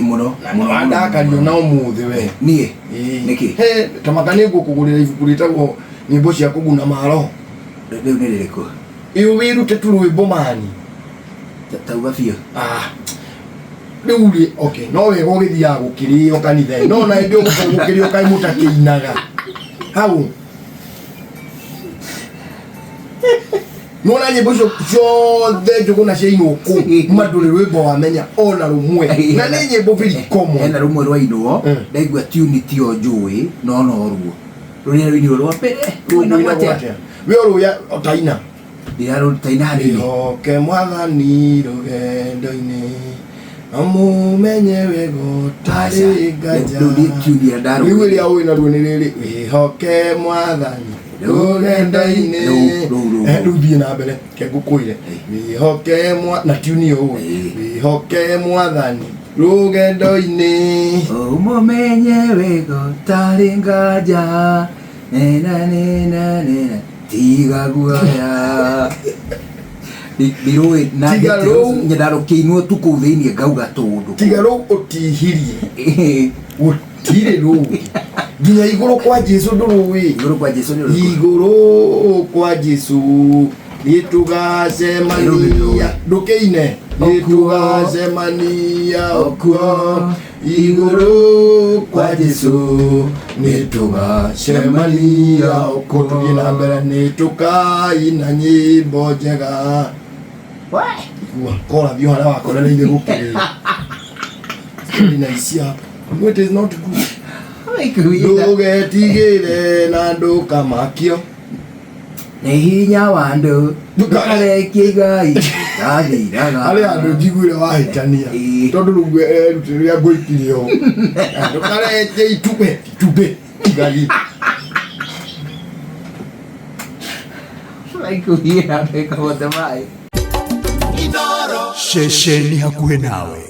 muno andaka ndio nao muthe we nie niki he tamakane gukugurira ibuku ritagwo nyimbo cia kuguna maroho riu ni ririko iyo wirute tu rwimbo mani tauga biũ riu ri okay no wega ũgĩthiaga gũkĩrĩo kanitha no na ndio gũkĩrĩo kai mũtakĩinaga hau no na nyimbo ciothe Njuguna cia Inooro mandũrĩ rwimbo wamenya ona rumwe na nĩ nyimbo very common hena rumwe rwa Inooro ndaigua tune tio njũĩ no ruo rũrĩa rwĩnio rwa mbere rwĩna gwatia we rũya otaina ndirarutaina hanini oke mwathani rũgendo-inĩ amumenye wego tarĩ nganja rĩu ĩrĩa ũĩ naruo nĩ rĩrĩ wĩhoke mwathani rũgendo-inĩ rĩu thiĩ na mbere ke ngũkwĩre wĩhoke na tuni ũũ wĩhoke mwathani rũgendo-inĩ ũmũmenye wego tarĩ nganja nena tiga guoya ndiroĩ na nyendarũ kĩinwo tu kũu thĩiniĩ ngauga tũndũ tiga rũu ũtihirie gũtirĩ rũĩ nginya igũrũ kwa Jesũ ndũrũĩ igũrũ kwa Jesũ nĩtũgacemania ndũkĩine nĩtũgacemania okuo igũrũ kwa Jesũ nĩtũgacemania okuo tũthiĩ na mbere nĩtũkaina nyĩmbo njega kora thiũ harĩa wakorereire gũkĩrĩra na ici hapa it is not good ndũgetigĩre na ndũkamakio nĩ hinya wa andũ ndũkarekie Ngai tathiraga harĩa andũ njiguire wahĩtania tondũ rĩu erutĩre rĩa ngũikire ũũ ndũkarekie itumbĩ Ngai Inooro ceceni hakuhĩ nawe.